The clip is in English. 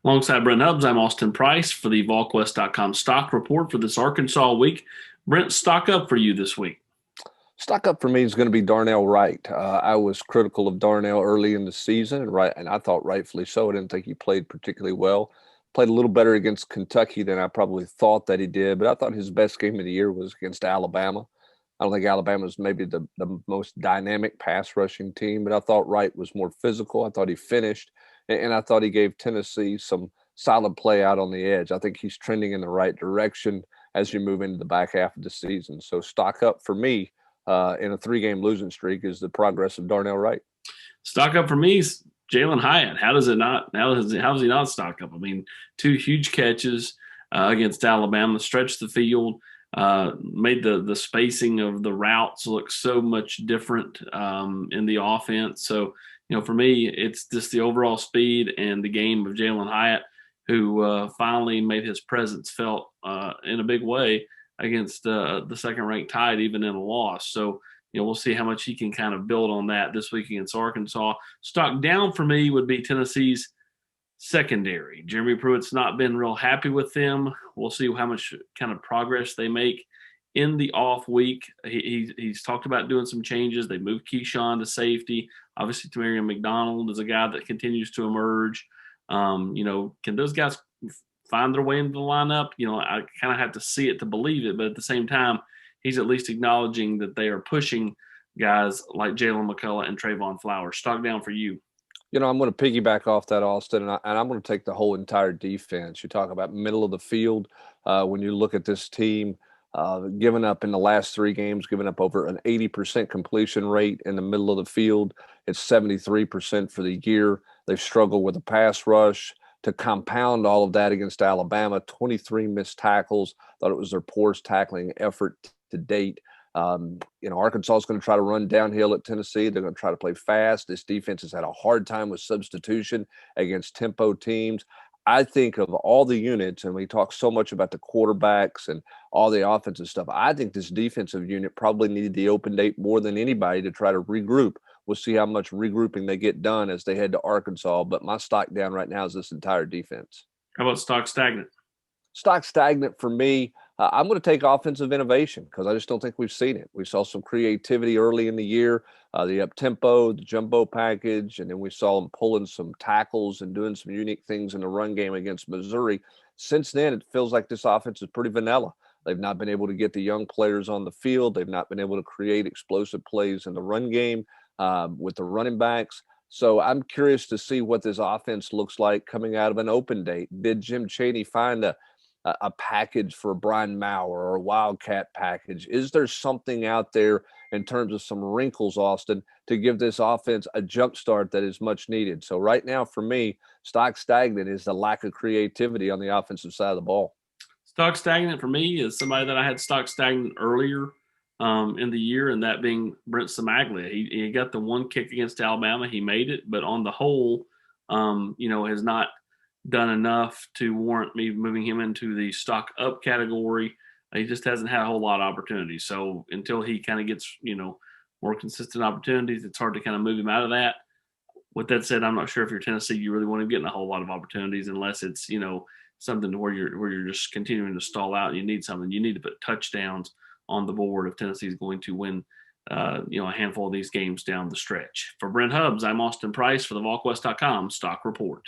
Alongside Brent Hubbs, I'm Austin Price for the Volquest.com stock report for this Arkansas week. Brent, stock up for you this week. Stock up for me is going to be Darnell Wright. I was critical of Darnell early in the season, and I thought rightfully so. I didn't think he played particularly well. Played a little better against Kentucky than I probably thought that he did, but I thought his best game of the year was against Alabama. I don't think Alabama's maybe the most dynamic pass rushing team, but I thought Wright was more physical. I thought he finished, and I thought he gave Tennessee some solid play out on the edge. I think he's trending in the right direction as you move into the back half of the season. So stock up for me in a 3-game losing streak is the progress of Darnell Wright. Stock up for me is Jalen Hyatt. How does he not stock up? I mean, 2 huge catches against Alabama, stretched the field, made the spacing of the routes look so much different in the offense. So, for me, it's just the overall speed and the game of Jalen Hyatt, who finally made his presence felt in a big way against the second-ranked Tide, even in a loss. So, we'll see how much he can kind of build on that this week against Arkansas. Stock down for me would be Tennessee's secondary. Jeremy Pruitt's not been real happy with them. We'll see how much kind of progress they make in the off week. He's talked about doing some changes. They moved Keyshawn to safety. Obviously, Tamarion McDonald is a guy that continues to emerge. Can those guys find their way into the lineup? I kind of have to see it to believe it, but at the same time, he's at least acknowledging that they are pushing guys like Jalen McCullough and Trayvon Flowers. Stock down for you. I'm going to piggyback off that, Austin, and I'm going to take the whole entire defense. You talk about middle of the field. When you look at this team, giving up in the last 3 games, giving up over an 80% completion rate in the middle of the field. It's 73% for the year. They've struggled with the pass rush. To compound all of that against Alabama, 23 missed tackles. Thought it was their poorest tackling effort to date. Arkansas is going to try to run downhill at Tennessee. They're going to try to play fast. This defense has had a hard time with substitution against tempo teams. I think of all the units, and we talk so much about the quarterbacks and all the offensive stuff, I think this defensive unit probably needed the open date more than anybody to try to regroup. We'll see how much regrouping they get done as they head to Arkansas. But my stock down right now is this entire defense. How about stock stagnant? Stock stagnant for me. I'm going to take offensive innovation because I just don't think we've seen it. We saw some creativity early in the year, the up-tempo, the jumbo package, and then we saw them pulling some tackles and doing some unique things in the run game against Missouri. Since then, it feels like this offense is pretty vanilla. They've not been able to get the young players on the field. They've not been able to create explosive plays in the run game with the running backs. So I'm curious to see what this offense looks like coming out of an open date. Did Jim Chaney find a package for Brian Maurer or a Wildcat package? Is there something out there in terms of some wrinkles, Austin, to give this offense a jump start that is much needed? So right now, for me, stock stagnant is the lack of creativity on the offensive side of the ball. Stock stagnant for me is somebody that I had stock stagnant earlier in the year, and that being BRENT. He got the 1 kick against Alabama. He made it, but on the whole, has not done enough to warrant me moving him into the stock up category. He just hasn't had a whole lot of opportunities. So until he kind of gets, more consistent opportunities, it's hard to kind of move him out of that. With that said, I'm not sure if you're Tennessee, you really want him getting a whole lot of opportunities unless it's, something where you're just continuing to stall out. You need something. You need to put touchdowns on the board if Tennessee is going to win, a handful of these games down the stretch. For Brent Hubbs, I'm Austin Price for the Volquest.com stock report.